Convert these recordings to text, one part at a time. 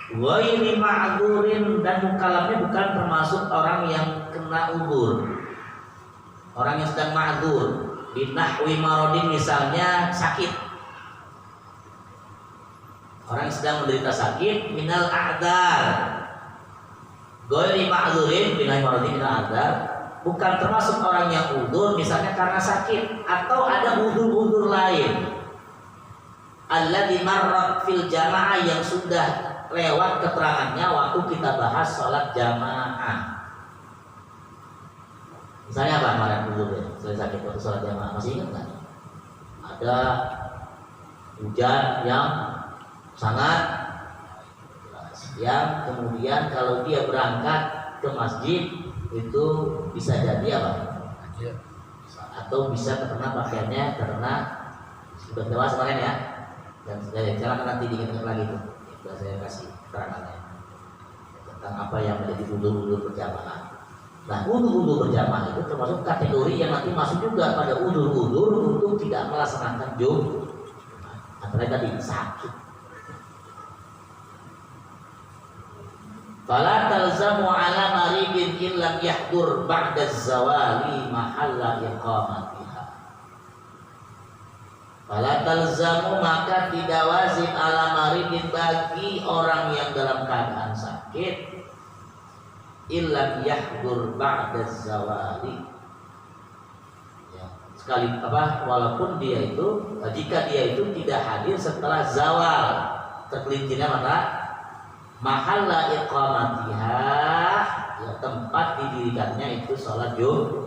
Ghairi ma'dzurin, dan mukallafnya bukan termasuk orang yang kena udzur. Orang yang sedang ma'dzur, binahwi maradin misalnya sakit. Orang yang sedang menderita sakit minal a'dzar. Ghairi ma'dzurin binahwi maradin minal a'dzar, bukan termasuk orang yang udzur misalnya karena sakit atau ada udzur-udzur lain. Alladzi marrat fil jamaah, yang sudah lewat keterangannya waktu kita bahas sholat jamaah. Misalnya apa kemarin udzurnya? Selain sakit waktu sholat jamaah, masih ingat nggak? Ada hujan yang sangat deras, yang kemudian kalau dia berangkat ke masjid itu bisa jadi apa? Atau bisa terkena pakaiannya karena sudah tewas kemarin ya. Dan jangan nanti diingat lagi itu. Sudah saya kasih keterangannya tentang apa yang menjadi udzur-udzur berjamaah. Nah, udzur-udzur berjamaah itu termasuk kategori yang nanti masuk juga pada udzur-udzur untuk tidak melaksanakan Jumat. Antara tadi sakit. Fala talzamu ala maridin illam yahdur ba'da zawali mahalla iqamatiha. Fala talzamu, maka tidak wajib ala maridin, bagi orang yang dalam keadaan sakit, illam yahdur ba'da zawali. Ya, sekali apa, walaupun dia itu, jika dia itu tidak hadir setelah zawal, tergelincirnya maka mahalla iqamatiha, ya, tempat didirikannya itu sholat Jumat.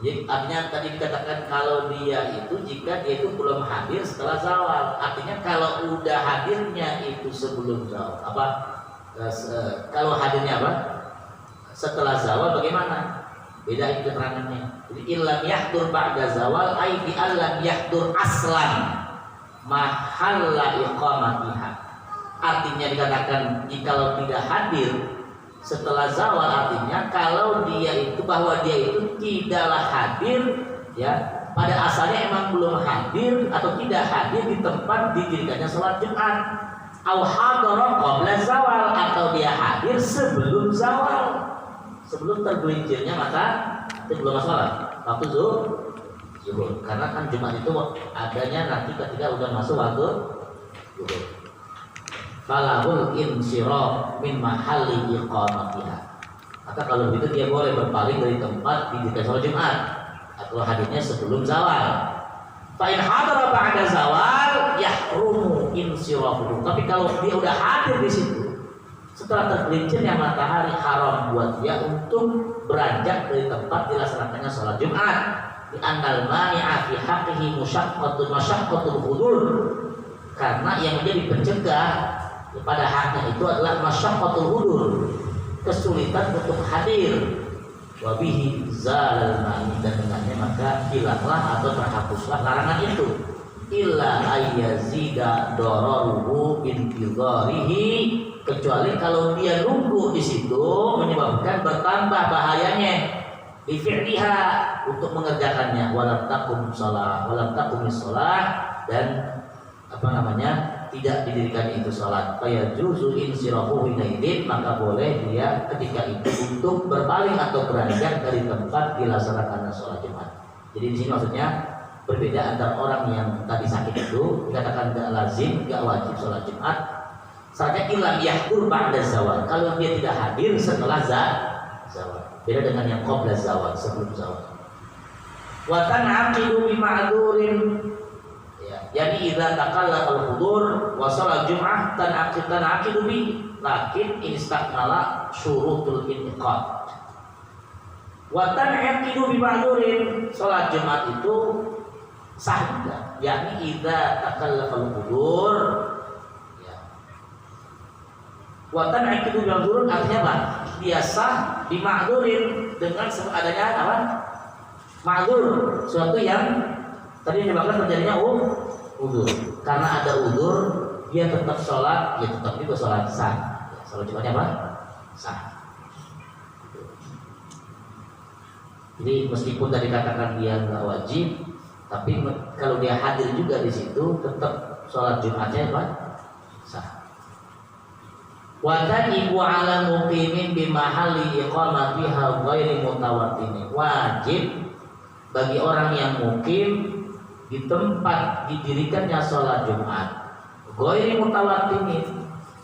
Jadi artinya tadi dikatakan kalau dia itu, jika dia itu belum hadir setelah zawal, artinya kalau udah hadirnya itu sebelum zawal, kalau hadirnya apa? Setelah zawal bagaimana? Beda itu keterangannya. Jadi illam yahdur ba'da zawal ai bi allam yahdur aslan mahalla iqamatiha. Artinya dikatakan jikalau tidak hadir setelah zawal, artinya kalau dia itu, bahwa dia itu tidaklah hadir, ya, pada asalnya emang belum hadir atau tidak hadir di tempat didirikannya sholat Jumat. Au hadara qabla zawal, atau dia hadir sebelum zawal, sebelum tergelincirnya maka itu belum masalah waktu zuhur, karena kan Jumat itu adanya nanti ketika udah masuk waktu zuhur. Falahul insyirah min mahalli iqamatiha. Maka kalau begitu dia boleh berpaling dari tempat didirikan sholat Jumat atau hadirnya sebelum zawal. Fa in hadara ba'da zawal yahrumu insyirahuhu. Tapi kalau dia udah hadir di situ setelah tergelincirnya matahari, haram buat dia untuk beranjak dari tempat dilaksanakannya sholat Jumat. Di annal mani'a fi haqqihi masyaqqatul hudur. Karena yang menjadi pencegah pada haknya itu adalah masyaqqatul hudur, kesulitan untuk hadir. Wabihi zalal mani, dan dengannya maka hilanglah atau terhapuslah larangan itu. Illa ayyazida dararuhu bintidharihi, kecuali kalau dia nunggu di situ menyebabkan bertambah bahayanya di fi'liha, untuk mengerjakannya. Walam takum shalah, dan tidak didirikan itu salat. Fa juzu insirahu hinaidin, maka boleh dia ketika itu untuk berpaling atau beranjak dari tempat dilaksanakan salat Jumat. Jadi di sini maksudnya berbeda antara orang yang tadi sakit itu dikatakan tidak lazim, tidak wajib salat Jumat. Syaratnya ilam yahdur ba'da zawal, kalau dia tidak hadir setelah zawal. Beda dengan yang qabla zawal, sebelum zawal. Wa tan'aqidu bi ma'dzurin, yani idza taqalla al-hudur wa shalat jum'ah tan'aqidu bi, lakin istakmala syurutul intiqad. Wa tan'aqidu bi ma'dzurin, salat Jumat itu sah juga, yakni idza taqalla al-hudur, ya. Wa tan'aqidu bi ma'dzurin artinya apa? Dia sah bi ma'dzurin, dengan adanya apa? Ma'dzur, suatu yang tadi menyebabkan terjadinya udzur. Karena ada udzur, dia tetap sholat, ya tetap juga sholat sah. Sholat Jumatnya apa? Sah. Jadi meskipun tadi katakan dia nggak wajib, tapi kalau dia hadir juga di situ, tetap sholat Jumatnya apa? Sah. Wa tajibu 'ala muqimin bi mahalli iqamatiha ghairi mutawattinin. Wajib bagi orang yang mukim di tempat didirikannya sholat Jumat ghairi mutawattinin,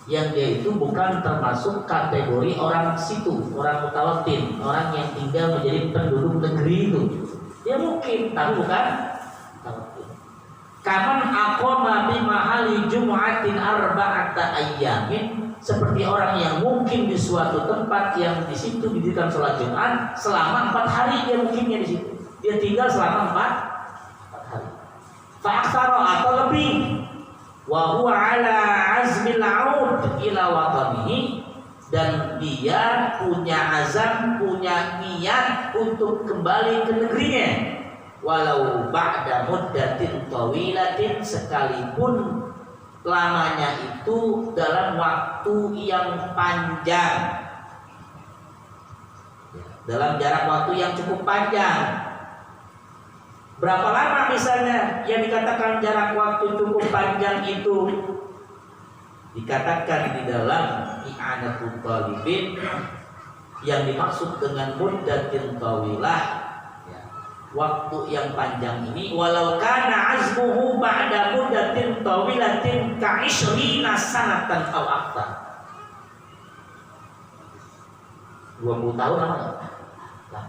yang dia itu bukan termasuk kategori orang situ, orang mutawattin, orang yang tinggal menjadi penduduk negeri itu. Dia mukim, tapi bukan mutawattin. Kaman aqama bi mahali jum'atin arba'ata ayyamin, seperti orang yang mukim di suatu tempat yang di situ didirikan sholat Jumat selama 4 hari, dia mukimnya di situ. Dia tinggal selama 4 hari. Fa'aksara atau lebih. Wa huwa ala azmil 'aud ila watanihi, dan dia punya azam, punya niat untuk kembali ke negerinya, walau ba'da muddatin tawilatin, sekalipun lamanya itu dalam waktu yang panjang, dalam jarak waktu yang cukup panjang. Berapa lama misalnya yang dikatakan jarak waktu cukup panjang itu? Dikatakan di dalam I'anatul Talibin, yang dimaksud dengan muddatin tawilah, ya, waktu yang panjang ini, walau kana azmuhu ba'da muddatin tawilatin ka'ishrina sanatan aw akthar. 20 tahun namanya.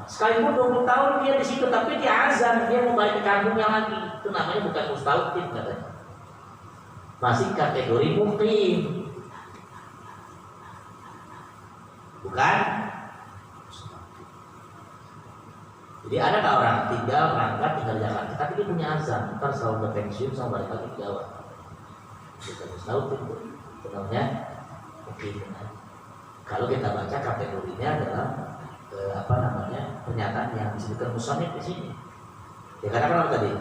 Sekalipun 20 tahun dia di situ, tapi dia azam, dia mau balik ke kampungnya lagi, itu namanya bukan mustautin katanya, masih kategori mukim, bukan. Jadi ada nggak orang tinggal berangkat tinggal di Jakarta, tapi dia punya azam, ntar selalu udah pensiun sama balik lagi ke Jawa, bukan mustautin, itu namanya mukim. Kalau kita baca kategorinya dalam pernyataan yang disebutkan musannif di sini. Ya katakan apa tadi?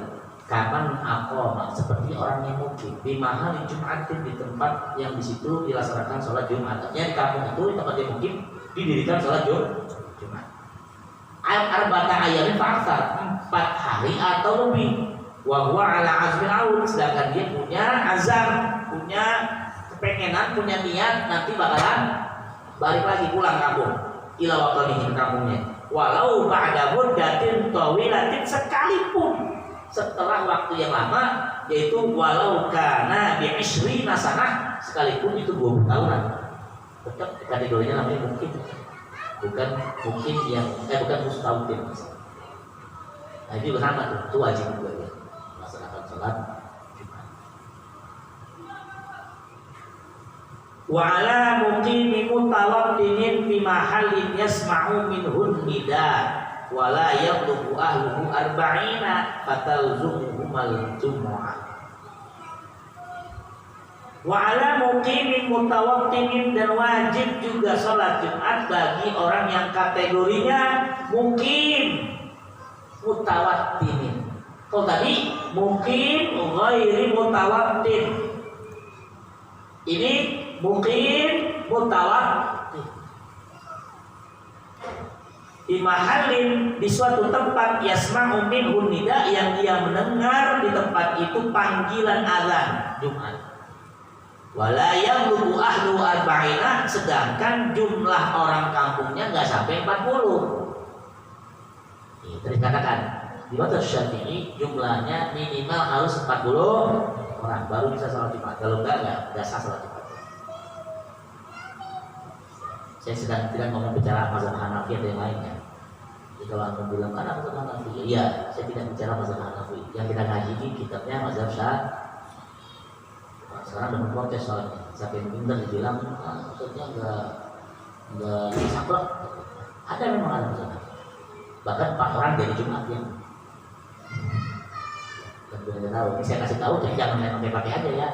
Kapan aqama, seperti orang yang mukim di mahali Jumatin, di tempat yang di situ dilaksanakan sholat Jumat. Artinya di kampung itu, di tempat dia mukim didirikan sholat Jumat. Arba'ata ayyamin fa'aktsar, 4 hari atau lebih. Wa huwa ala azmil 'aud, sedangkan dia punya azam, punya kepengenan, punya niat nanti bakalan balik lagi pulang kampung. Ila watanihi, kampungnya, walau ba'da muddatin tawilatin, sekalipun setelah waktu yang lama, yaitu walau kana bi 20 sanah, sekalipun itu 20 tahunan, tetap kategorinya namanya mungkin, bukan mungkin yang bukan mustautin. Nah itu sama tuh, itu wajib juga ya melaksanakan sholat Jumat. Wa ala muqimi mutawattinin fi mahallin yasma'u minhun nida wa la yablughu ahluhu 40 fatalzumuhumal jumu'ah. Wa ala muqimi mutawattinin, dan wajib juga sholat Jumat bagi orang yang kategorinya mukim mutawattinin. Kalau tadi mukim ghairi mutawattin, ini mukim mutawattin. Di mahallin, di suatu tempat, yasma'u minhu nida, yang dia mendengar di tempat itu panggilan azan Jumat. Wala yablughu ahlu 40, sedangkan jumlah orang kampungnya enggak sampai 40. Ini tadi katakan di mazhab Syafi'i jumlahnya minimal harus 40 orang baru bisa sholat Jumat. Kalau enggak sah sholat Jumat. Saya sedang tidak ngomong bicara mazhab Hanafi atau yang lainnya. Jadi kalau anda bilang mana mazhab Hanafi, iya, saya tidak bicara mazhab Hanafi. Yang kita ngaji ini kitabnya mazhab Syafi'i. Sekarang udah memprotes soalnya. Siapa yang pintar dibilang, maksudnya enggak saklek. Ada memang ada mazhab. Bahkan 4 orang dari Jumat ya. Dan tidak tahu. Ini saya kasih tahu, jadi jangan main pakai aja ya.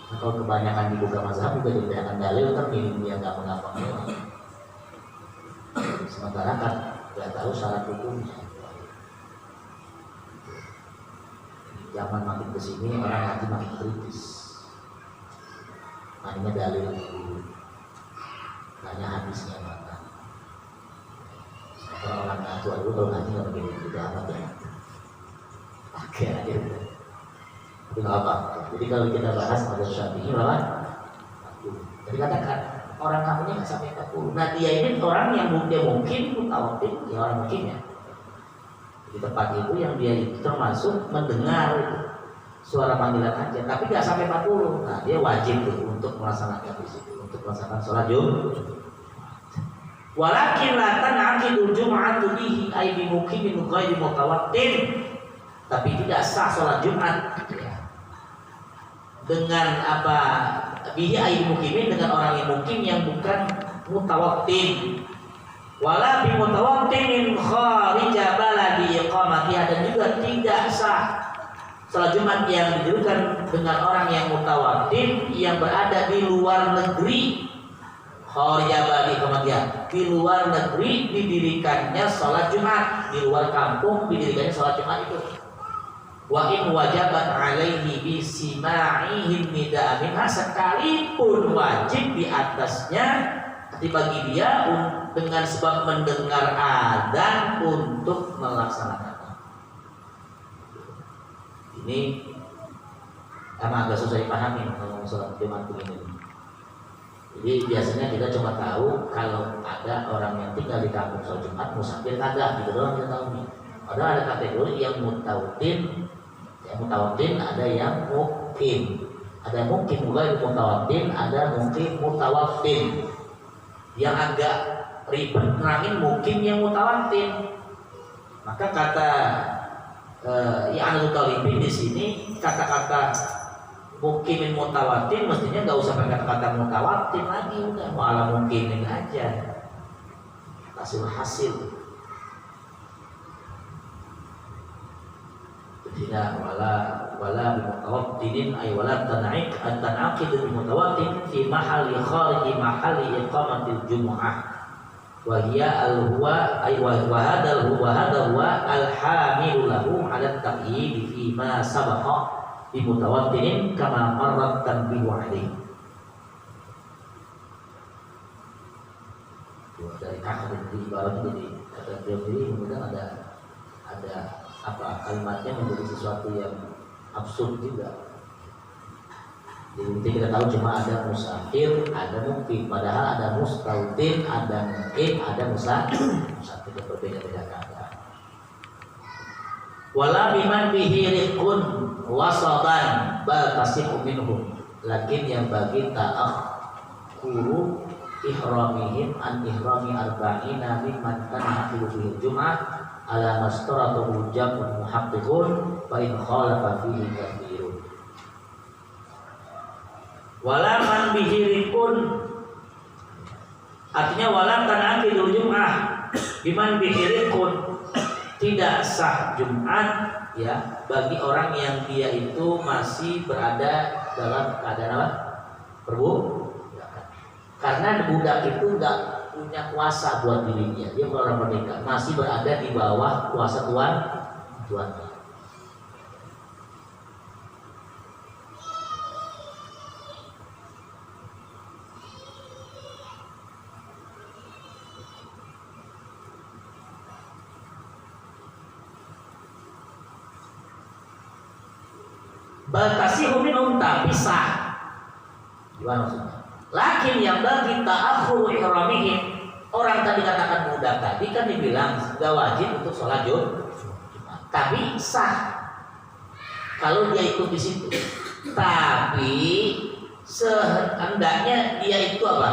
Nah, kalau kebanyakan dibuka mazhab juga jadi kebanyakan dalil, kan dia nggak mengapa. Sementara kan nggak tahu syarat hukumnya. Itu zaman makin kesini orang ngaji makin kritis. Hanya dalil dulu, hanya hadisnya mana. Orang ngaji dulu kalau ngaji nggak begini gitu amat ya. Oke aja. Tapi nggak apa. Jadi kalau kita bahas pada Syafi'i berapa? 40. Jadi katakan orang kamunya nggak sampai 40. Nah dia ini orang yang mungkin mutawatir, ya orang mungkin ya. Di tempat itu yang dia itu termasuk mendengar suara panggilan aja, tapi nggak sampai 40. Nah dia wajib tuh untuk melaksanakan di situ, untuk melaksanakan sholat Jumat. Walakin la tan'aqidul jum'atu bihi ay bi muqimin ghairi mutawatir. Tapi tidak sah sholat Jumat ya. Dengan apa? Bihi ay muqimin, dengan orang yang mukim yang bukan mutawatir. Wala bi mutawattirin kharija baladi iqamatiha, dan juga tidak sah salat Jumat yang didirikan dengan orang yang mutawatir yang berada di luar negeri. Kharija baladi iqamatiha, di luar negeri didirikannya salat Jumat, di luar kampung didirikannya salat Jumat itu. Wa in wajabat alaihi bi sima'ihim nida'a minha, sekalipun wajib di atasnya bagi dia dengan sebab mendengar adzan untuk melaksanakannya. Ini emang agak susah dipahami kalau sholat Jumat begini. Jadi biasanya kita cuma tahu kalau ada orang yang tinggal di kampung sholat Jumat musafir kagak, gitu doang kita tahu nih. Padahal ada kategori yang mutawatin, ada yang mukim, ada yang mukim mulai mutawatin, ada mukim mutawatin. Yang agak ribet nerangin mungkin yang mutawatir. Maka kata I'anul Talibin di sini, kata-kata mukimin mutawatir mestinya nggak usah pakai kata-kata mutawatir lagi, udah malah mukimin aja, hasil. Tidak wala bimutawattirin ay wala tan'aqid bimutawattin fi mahalli khariji mahalli iqamatil jumu'ah wa hiya al-huwa ay wa hadha huwa al-hamilu lahu 'ala at-taqyid fi ma sabaqa bimutawattirin kama marrat tanbihu alaihi. Dari kata di ibarat jadi kata teori kemudian ada apa kalimatnya menjadi sesuatu yang absurd juga. Jadi kita tahu cuma ada musafir, ada mukim, padahal ada mustautin, ada mukim, ada musafir berbeda-beda kata. Wala biman bihi riqun wasadan bal tasihu minhum, lakin yang bagi ta'akhuru ihramihim an ihrami arba'ina mimman kana fi jum'ah ala mastaratu jamun muhaqqiqun fa in khalafa fihi kathirun. Wala man bihirikun, artinya wala tan'aqidul jum'ah biman bihirikun, tidak sah Jumat ya bagi orang yang dia itu masih berada dalam keadaan apa? Perbudakan. Karena budak itu enggak punya kuasa buat dirinya, dia orang merdeka, masih berada di bawah kuasa tuannya. Batasihu minhum, tapi sah. Gimana maksudnya? Lakin yang bagi ta'akhuru ihramihim, orang tadi katakan budak tadi kan dibilang gak wajib untuk sholat Jumat, tapi sah kalau dia ikut di situ. Tapi sehendaknya dia itu apa?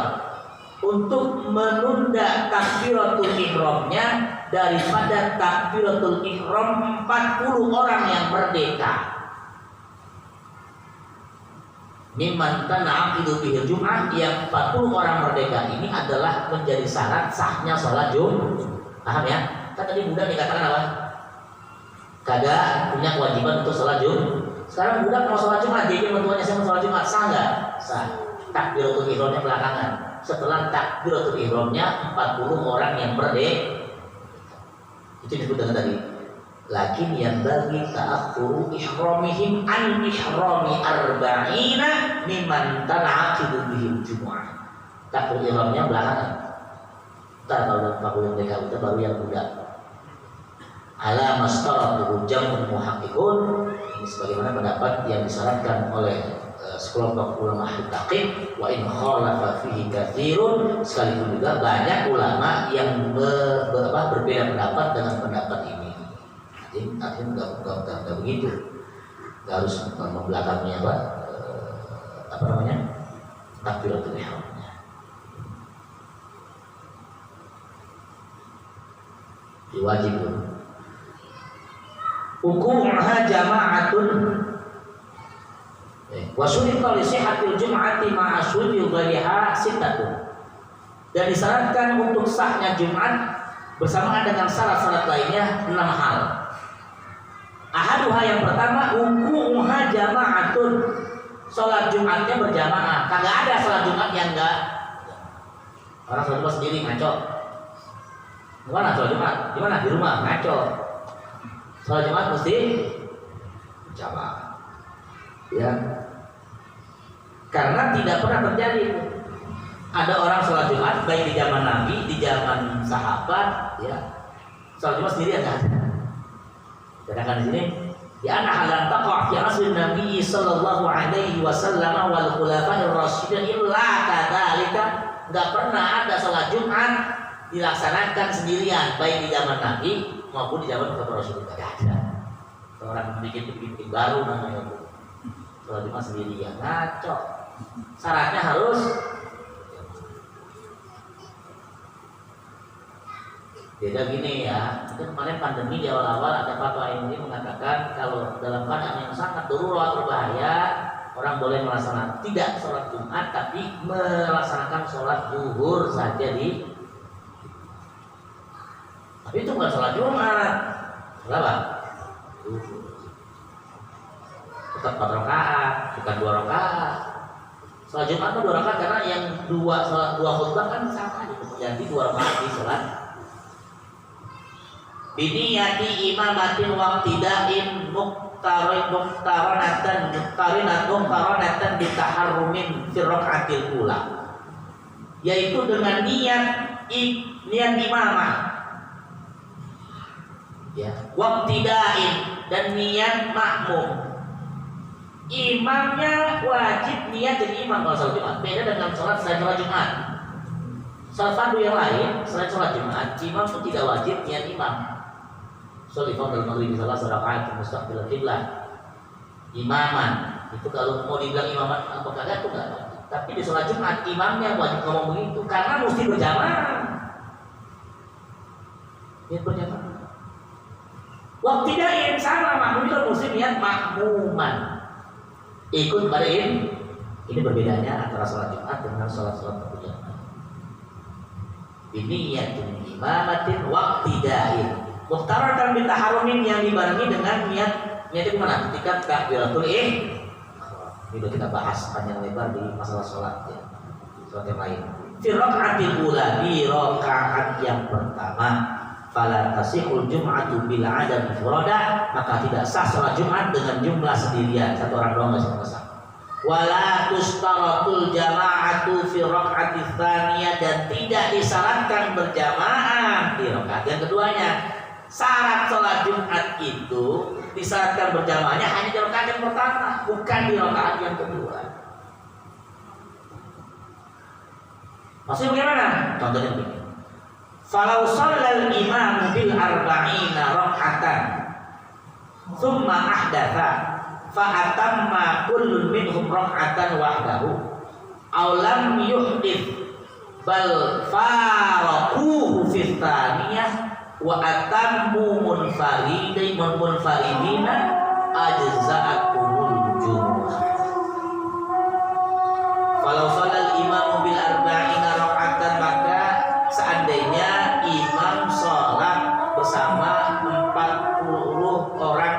Untuk menunda takbiratul ihramnya daripada takbiratul ihram 40 orang yang merdeka. Mimman tan'aqidu bihi Jum'ah, yang 40 orang merdeka ini adalah menjadi syarat sahnya sholat Jumat. Paham ya? Kan tadi budak dikatakan apa? Kagak punya kewajiban untuk sholat Jumat. Sekarang budak mau sholat Jumat, jadi mentuanya saya mau sholat Jumat, sah nggak? Sah. Takbiratul ihramnya belakangan. Setelah takbiratul ihramnya 40 orang yang merdeka. Itu disebut dengan tadi Lakin yang bagi ta'akhuru ihramihim an ihrami arba'ina mimman tan'aqidu bihim jumu'ah. Takbir ihramnya belakangan. Entar kalau takbir mereka itu baru yang muda. Ala mastaratuhu jam'ul muhaqqiqun. Ini sebagaimana pendapat yang disyaratkan oleh sekelompok ulama tahqiq, wa in khalafa fihi katsirun, sekalipun juga banyak ulama yang berbeda pendapat dengan pendapat ini. Artinya enggak begitu. Enggak harus membelakangnya apa namanya? Takbiratul ihramnya. Wajib. Hukumha jama'atun wa syurita li sihhatil jum'ati ma'a syuhudi ghaliha sittatun. Dan disyaratkan untuk sahnya Jumat bersamaan dengan syarat-syarat lainnya 6 hal. Ahaduha yang pertama wuqu'uha jama'atun. Salat Jumatnya berjamaah. Kagak ada salat Jumat yang enggak. Orang salat Jumat sendiri ngaco. Gimana salat Jumat? Gimana di rumah ngaco. Salat Jumat mesti jamaah. Ya. Karena tidak pernah terjadi ada orang sholat Jumat baik di zaman Nabi, di zaman sahabat, ya sholat Jumat sendiri ada. Sedangkan di sini di anak halan taqwa fi asrin Nabi sallallahu alaihi wasallam wal khulafa'ir rasyidin illa kadzalika. Enggak pernah ada sholat Jumat dilaksanakan sendirian baik di zaman Nabi maupun di zaman Khulafaur Rasyidin. Tidak ada. Orang bikin baru namanya sholat Jumat sendirian, ngaco. Syaratnya harus beda gini ya. Itu kemarin pandemi di awal-awal ada fatwa ini mengatakan kalau dalam keadaan yang sangat darurat berbahaya orang boleh melaksanakan tidak sholat Jumat tapi melaksanakan sholat zuhur saja di. Tapi itu bukan sholat Jumat. Berapa? Tetap 4 rakaat, bukan 2 rakaat. Sholat Jumat itu 2 rakaat karena yang sholat 2 khutbah kan sama gitu. Jadi 2 rakaat di sholat. Biniyati imamatin waqtidain muqtarinatan bitaharrumin fi rakaatil ula. Yaitu dengan niat imamah. Ya, waqtidain dan niat makmum. Imamnya wajib niat jadi imam kalau sholat Jumat. Beda dengan sholat selain sholat Jumat. Sholat fardu yang lain selain sholat Jumat, imam pun tidak wajib niat imam. Sholat dalam maghrib salah rakaat mustaqbil qiblah. Imaman itu kalau mau dibilang imaman apa kagak itu enggak wajib. Tapi di sholat Jumat imamnya wajib ngomong begitu karena mesti berjamaah. Niat berjamaah. Waktu tidak sama makmum itu mesti niat makmuman. Ikut pada ini berbedanya antara sholat Jumat dengan sholat-sholat berjamaah. Ini yaitu imamatin waqtidain mukhtaratan bitaharumin yang dibarengi dengan niat itu mana? Ketika takbiratul ihram. Ini sudah kita bahas panjang lebar di masalah sholat ya. Sholat yang lain. Fi rakaatil ula, di rakaat yang pertama. Fala tasihul jum'atu bil adad furada, maka tidak sah sholat Jumat dengan jumlah sendirian, satu orang doang enggak sah. Wala tustaratul jama'atu fi rak'ati tsaniyah, dan tidak disyaratkan berjamaah di rakaat yang keduanya. Syarat sholat Jumat itu disyaratkan berjamaahnya hanya di rakaat yang pertama, bukan di rakaat yang kedua. Maksudnya bagaimana? Contohnya begini. Falau shallal imam bil arba'ina rak'atan thumma ahdatha fa atamma kullun minhum rak'atan wahdahu aw lam yuhdith bal faraquhu fi tsaniyah wa atammu munfaridina ajza'atul jumu'ah. Falau shallal imam bil arba'ina rak'atan, maka seandainya imam sholat bersama 40 orang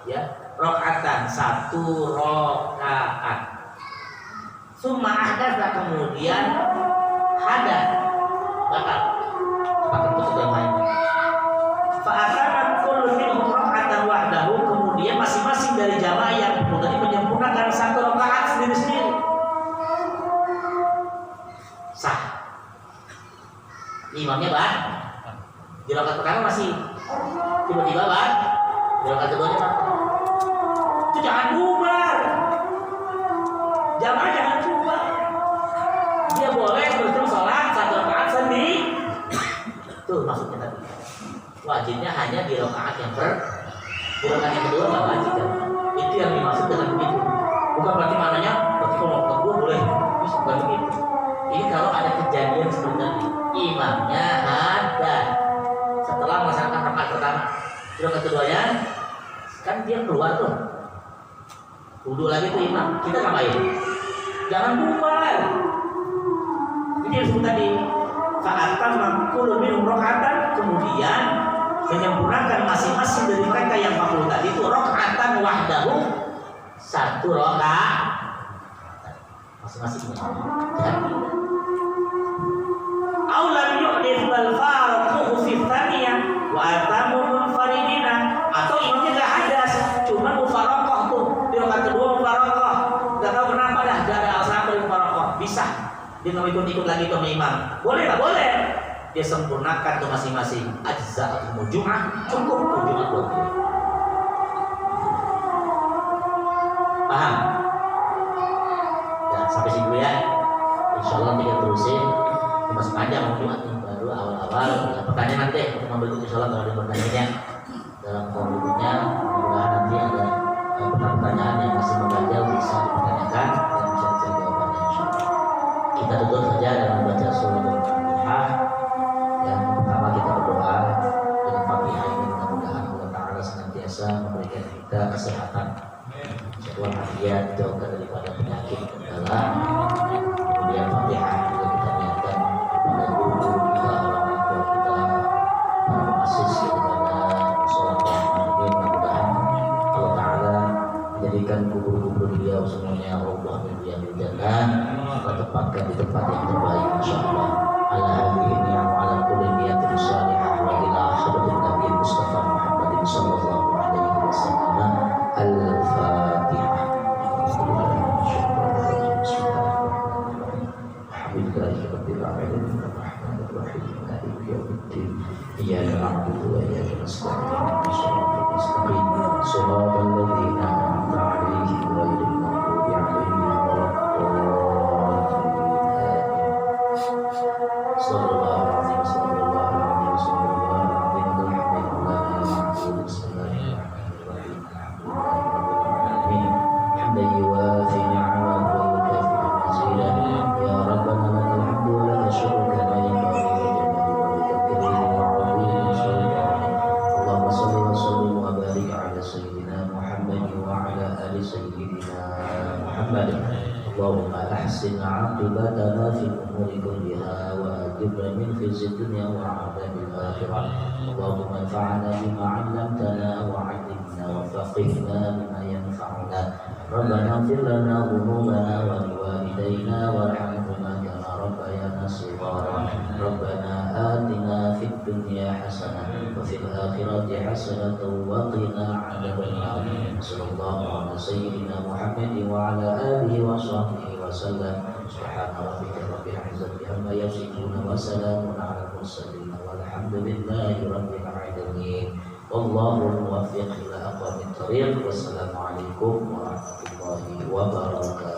ya, rakaatan, 1 rakaat. Summa ahdatsa, kemudian hadas batal. Pakai tutup yang lain. Fa atamma kullu minhum dari jamaah yang tadi menyempurnakan satu rakaat sendiri-sendiri. Sah. Imamnya Bang, di rakaat pertama masih tiba-tiba Bang, di rakaat keduanya Bang. Itu jangan bubar. Jamaah jangan bubar. Dia boleh terus sholat satu rakaat sendiri. Tuh maksudnya tadi. Wajibnya hanya di rakaat yang di rakaat yang kedua nggak wajib kan? Itu yang dimaksud dengan begitu. Bukan berarti maknanya berarti kalau kedua boleh. Bukan begitu. Ini kalau ada kejadian seperti tadi, imamnya ada setelah melaksanakan rakaat pertama, rakaat keduanya kan dia keluar tuh, wudu lagi tuh imam, kita ngapain? Jangan bubar. Ini yang disebut tadi, fa'atam kullu minhum raka'atan, kemudian menyempurnakan masing-masing dari mereka yang 40 tadi itu raka'atan wahdahu, satu rakaat masing-masing. Jadi aulam yu'dith bal faraquhu fi tsaniyah wa atamu munfaridina, atau imamnya enggak hadas, cuma mufaraqah tuh di rakaat kedua mufaraqah, enggak tahu kenapa dah enggak ada alasan dari mufaraqah, bisa dia nggak ikut lagi tuh imam, boleh nggak boleh, dia sempurnakan tuh masing-masing. Ajza'atul Jum'ah, cukup tuh Jumat buat dia. Paham? Ya, sampai sini dulu ya. Insyaallah kita terusin. Masih panjang mau Jumat nih, baru awal-awal. Ya, pertanyaan nanti pertemuan berikutnya insyaallah kalau ada pertanyaannya dalam tahun berikutnya, mudah-mudahan nanti ada pertanyaan yang masih mengganjal bisa dipertanyakan dan bisa dicari jawabannya insyaallah. Kita tutup saja dengan membaca surah Al-Fatihah. Yang pertama kita berdoa dengan Fatihah ini, mudah-mudahan Allah Ta'ala senantiasa memberikan kita kesehatan, sebuah afiat, dijauhkan daripada penyakit kendala. Kemudian Fatihah juga kita niatkan kepada guru kita, orang tua kita, para muassis daripada sholat yang mudah-mudahan Allah Ta'ala menjadikan kubur-kubur beliau semuanya Allah menjadi jannah, kita tempatkan di tempat yang terbaik insyaallah. Ala hadhihi ni'am ala kulli niyatin salihah wa ila hadratin Nabi Mustafa Muhammadin sallallahu alaihi wasallam. Al-Fatihah. Iyyaka na'budu wa iyyaka nasta'in. Shiratal ladzina an'amta 'alaihim ghairil maghdubi 'alaihim waladdallin. Sallallahu alaihi wasallam. Hamdan yuwafi ni'amahu wa yukafi mazidah. Ya Rabbana lakal hamdu wa lakal syukru kama yanbaghi li jalali wajhika wa 'azimi sultanik. Allahumma shalli wa sallim wa barik 'ala sayyidina Muhammad wa 'ala ali sayyidina Muhammad. Allahumma ahsin 'aqibatana fil umuri kulliha wa ajirna min khizyi dunya wa 'adzabil akhirah. Allahumma anfa'na bima 'allamtana wa 'allimna wa faqihna bima yanfa'una. Rabbana ighfir lana dhunubana wa liwalidayna warhamhuma kama rabbayana shighara. Rabbana atina fid dunya hasanah wa fil akhirati hasanah wa qina 'adzabannar. Sallallahu ala sayyidina Muhammadin wa ala alihi wa sahbihi wa sallam. Subhana rabbika rabbil izzati amma yasifun wa salamun 'alal mursalin walhamdulillahi rabbil alamin. Wallahu muwaffiq ila aqwamit thariq. Wassalamualaikum warahmatullahi wabarakatuh.